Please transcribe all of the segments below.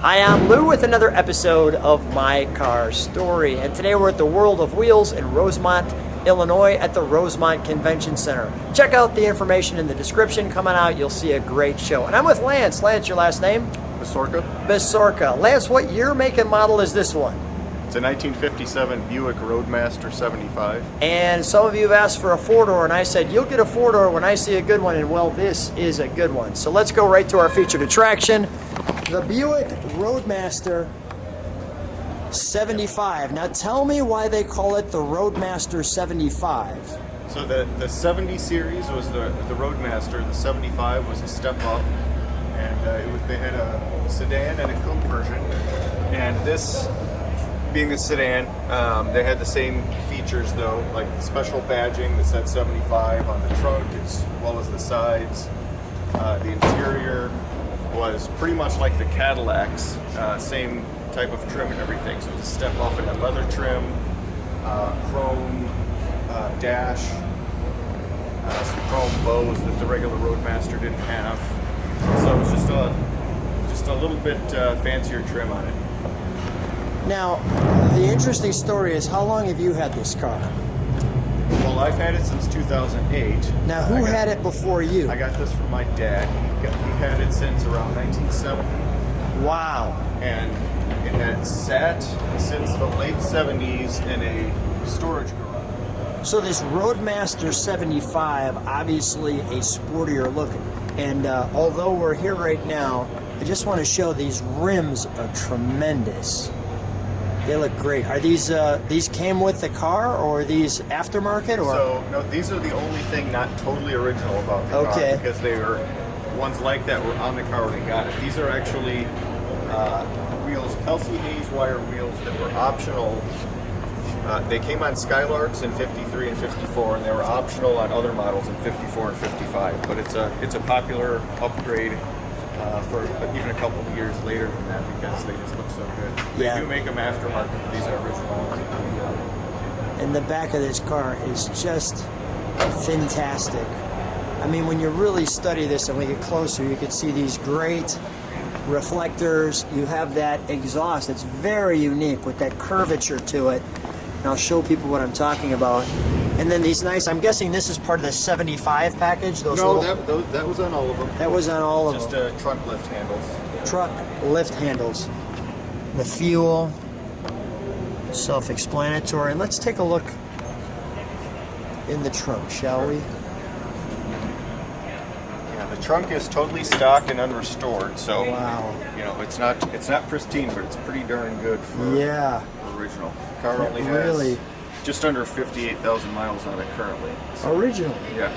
Hi, I'm Lou with another episode of My Car Story, and today we're at the World of Wheels in Rosemont, Illinois at the Rosemont Convention Center. Check out the information in the description. Coming out, you'll see a great show. And I'm with Lance. Lance, your last name? Basiorka. Basiorka. Lance, what year, make, and model is this one? It's a 1957 Buick Roadmaster 75. And some of you have asked for a four-door, and I said, you'll get a four-door when I see a good one, and well, this is a good one. So let's go right to our featured attraction, the Buick Roadmaster 75. Now tell me why they call it the Roadmaster 75. So the 70 series was the Roadmaster, the 75 was a step up, and they had a sedan and a coupe version, and this being a sedan, they had the same features though, like special badging that said 75 on the trunk as well as the sides. The interior was pretty much like the Cadillacs, same type of trim and everything. So it was a step up in a leather trim, chrome dash, some chrome bows that the regular Roadmaster didn't have. So it was just a little bit fancier trim on it. Now, the interesting story is, how long have you had this car? Well, I've had it since 2008. Now, who had it before you? I got this from my dad. He had it since around 1970. Wow. And it had sat since the late 70s in a storage garage. So this Roadmaster 75, obviously a sportier look. And although we're here right now, I just want to show these rims are tremendous. They look great. Are these came with the car, or are these aftermarket? Or? So no, these are the only thing not totally original about the car, because they were ones like that were on the car when they got it. These are actually wheels, Kelsey Hayes wire wheels that were optional. They came on Skylarks in 53 and 54, and they were optional on other models in 54 and 55. But it's a popular upgrade for even a couple of years later than that, because they just look so good. They do make them aftermarket, but these are original ones. And the back of this car is just fantastic. I mean, when you really study this and we get closer, you can see these great reflectors. You have that exhaust that's very unique with that curvature to it. And I'll show people what I'm talking about. And then these nice, I'm guessing this is part of the 75 package? That was on all of them. That was on all of them. Just trunk lift handles. Truck lift handles. The fuel, self-explanatory. Let's take a look in the trunk, shall we? Yeah, the trunk is totally stock and unrestored, so wow. You know it's not pristine, but it's pretty darn good for original. The car only has just under 58,000 miles on it currently. So, originally? Yeah.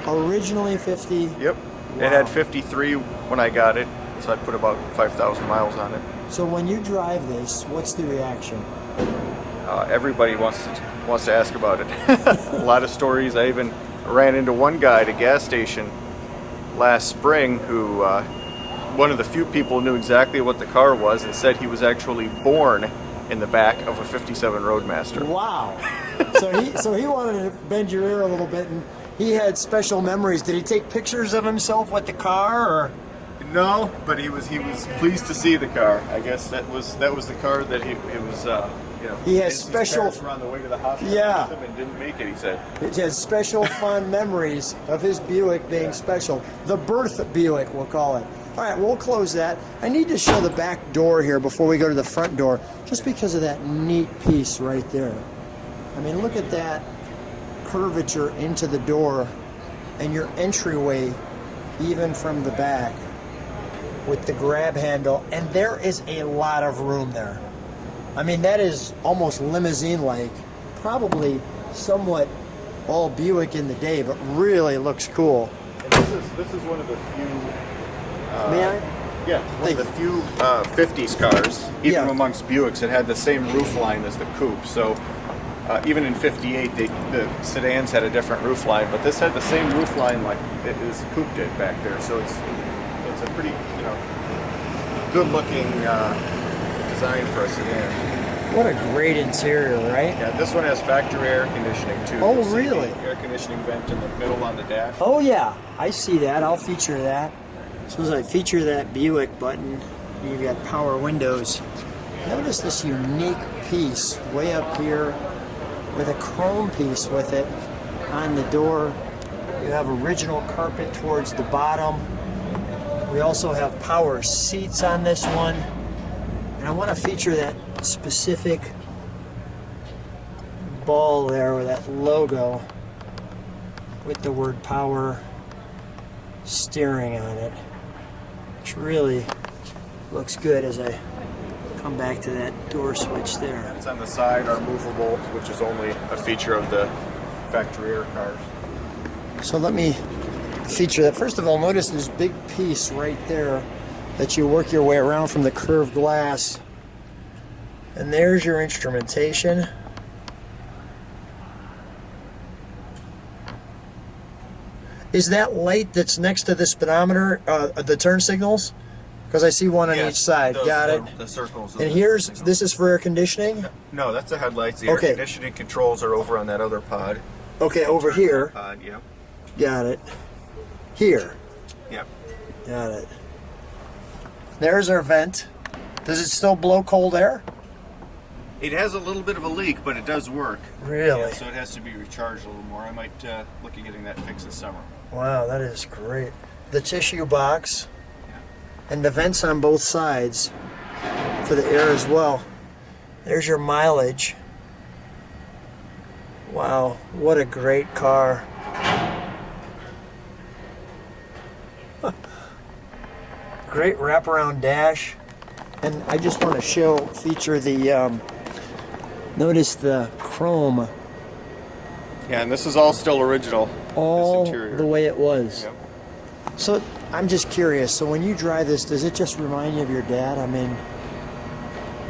Originally 50? Yep. Wow. It had 53 when I got it, so I put about 5,000 miles on it. So when you drive this, what's the reaction? Everybody wants to ask about it. A lot of stories. I even ran into one guy at a gas station last spring who, one of the few people knew exactly what the car was and said he was actually born in the back of a 57 Roadmaster. Wow. So he wanted to bend your ear a little bit, and he had special memories. Did he take pictures of himself with the car, or? No, but he was pleased to see the car. I guess that was the car that he was. You know, he has his special. parents were on the way to the hospital with him and didn't make it. He said he has special fond memories of his Buick being special. The birth Buick, we'll call it. All right, we'll close that. I need to show the back door here before we go to the front door, just because of that neat piece right there. I mean, look at that curvature into the door and your entryway, even from the back, with the grab handle, and there is a lot of room there. I mean, that is almost limousine-like, probably somewhat all Buick in the day, but really looks cool. And this is one of the few. May I? Yeah, one of the few 50s cars, even amongst Buicks, that had the same roof line as the coupe. So even in 58, the sedans had a different roof line, but this had the same roof line like the coupe did back there. So it's a pretty good-looking design for a sedan. What a great interior, right? Yeah, this one has factory air conditioning too. Oh, really? Air conditioning vent in the middle on the dash. Oh yeah, I see that. I'll feature that. As soon as I feature that Buick button, You've got power windows. Notice this unique piece way up here with a chrome piece with it on the door. You have original carpet towards the bottom. We also have power seats on this one. And I want to feature that specific ball there with that logo with the word power steering on it, which really looks good as I come back to that door switch there. It's on the side are movable, which is only a feature of the factory air cars. So let me feature that. First of all, notice this big piece right there that you work your way around from the curved glass. And there's your instrumentation. Is that light that's next to the speedometer, the turn signals? Because I see one on each side. Got it. The circles. And here's, this is for air conditioning? No, that's the headlights. The air conditioning controls are over on that other pod. Okay, over here. Pod, yep. Got it. Here. Yep. Got it. There's our vent. Does it still blow cold air? It has a little bit of a leak, but it does work. Really? Yeah, so it has to be recharged a little more. I might look at getting that fixed this summer. Wow, that is great. The tissue box and the vents on both sides for the air as well. There's your mileage. Wow, what a great car. Great wraparound dash. And I just want to feature the, notice the chrome. Yeah, and this is all still original. All this interior. the way it was. Yep. So I'm just curious. So when you drive this, does it just remind you of your dad? I mean,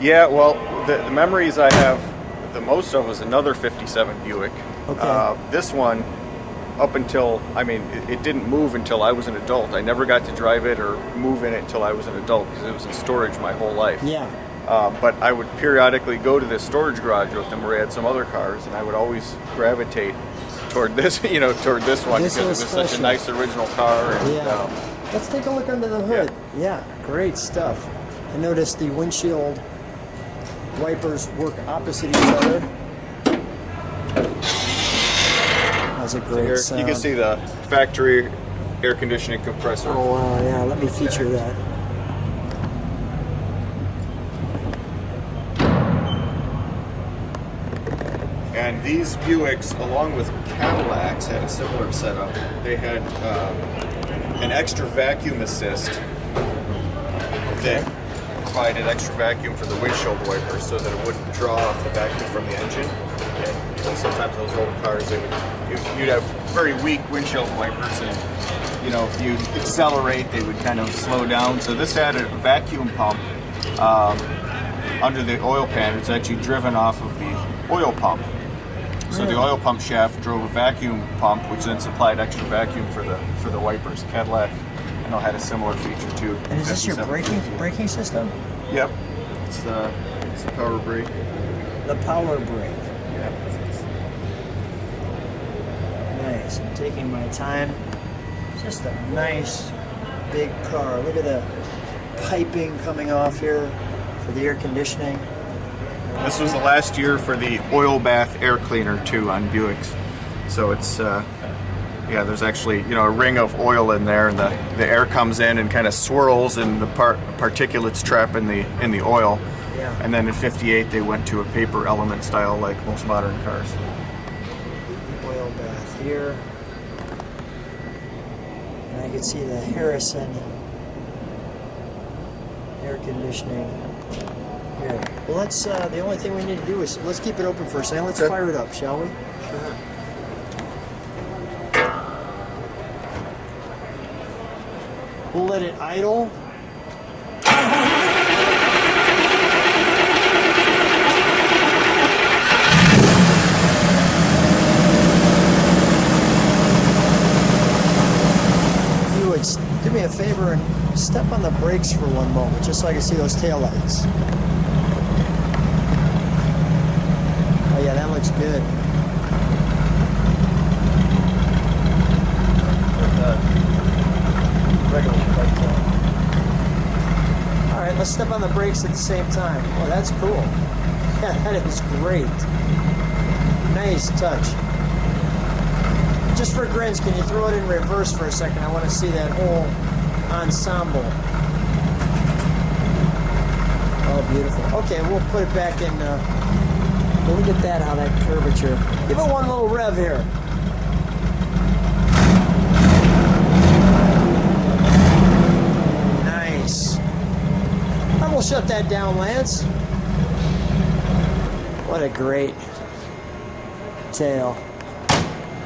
yeah. Well, the memories I have the most of was another '57 Buick. Okay. This one, up until it didn't move until I was an adult. I never got to drive it or move in it until I was an adult because it was in storage my whole life. Yeah. But I would periodically go to this storage garage with them where I had some other cars, and I would always gravitate toward this, toward this one This because it was was such a special. nice original car. And, Yeah. Let's take a look under the hood. Yeah, great stuff. I noticed the windshield wipers work opposite each other. That's a great here, sound. you can see the factory air conditioning compressor. Oh wow, yeah, let me feature that. And these Buicks, along with Cadillacs, had a similar setup. They had an extra vacuum assist that provided extra vacuum for the windshield wipers so that it wouldn't draw off the vacuum from the engine. And sometimes those old cars, you'd have very weak windshield wipers, and if you accelerate, they would kind of slow down. So this had a vacuum pump under the oil pan. It's actually driven off of the oil pump. So the oil pump shaft drove a vacuum pump, which then supplied extra vacuum for the wipers. Cadillac, I know, had a similar feature too. And is this your braking system? Yep, it's the power brake. The power brake. Yeah. Nice. I'm taking my time. It's just a nice big car. Look at the piping coming off here for the air conditioning. This was the last year for the oil bath air cleaner too on Buicks. So it's there's actually a ring of oil in there, and the air comes in and kind of swirls, and the particulates trap in the oil. Yeah. And then in '58 they went to a paper element style like most modern cars. Oil bath here. And I can see the Harrison air conditioning here. Well, let's, the only thing we need to do is, let's keep it open for a second. Let's fire it up, shall we? Sure. We'll let it idle. If you would do me a favor and step on the brakes for one moment, just so I can see those taillights. Oh yeah, that looks good. All right, let's step on the brakes at the same time. Oh, that's cool. Yeah, that is great. Nice touch. Just for grins, can you throw it in reverse for a second? I want to see that whole ensemble. Oh, beautiful. Okay, we'll put it back in. Look at that, how that curvature. Give it one little rev here. Nice. And we'll shut that down, Lance. What a great tail.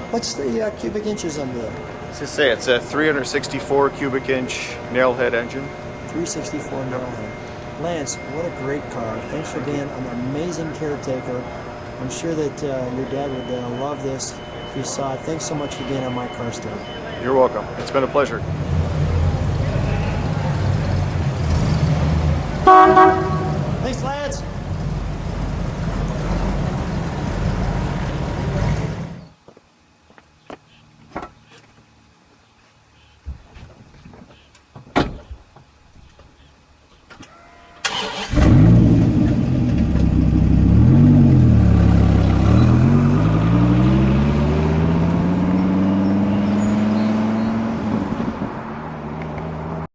What's the cubic inches under there? Let's just say it's a 364 cubic inch nail head engine. 364 nail head. Lance, what a great car. Thanks for being an amazing caretaker. I'm sure that your dad would love this if he saw it. Thanks so much for being on My Car Story. You're welcome. It's been a pleasure.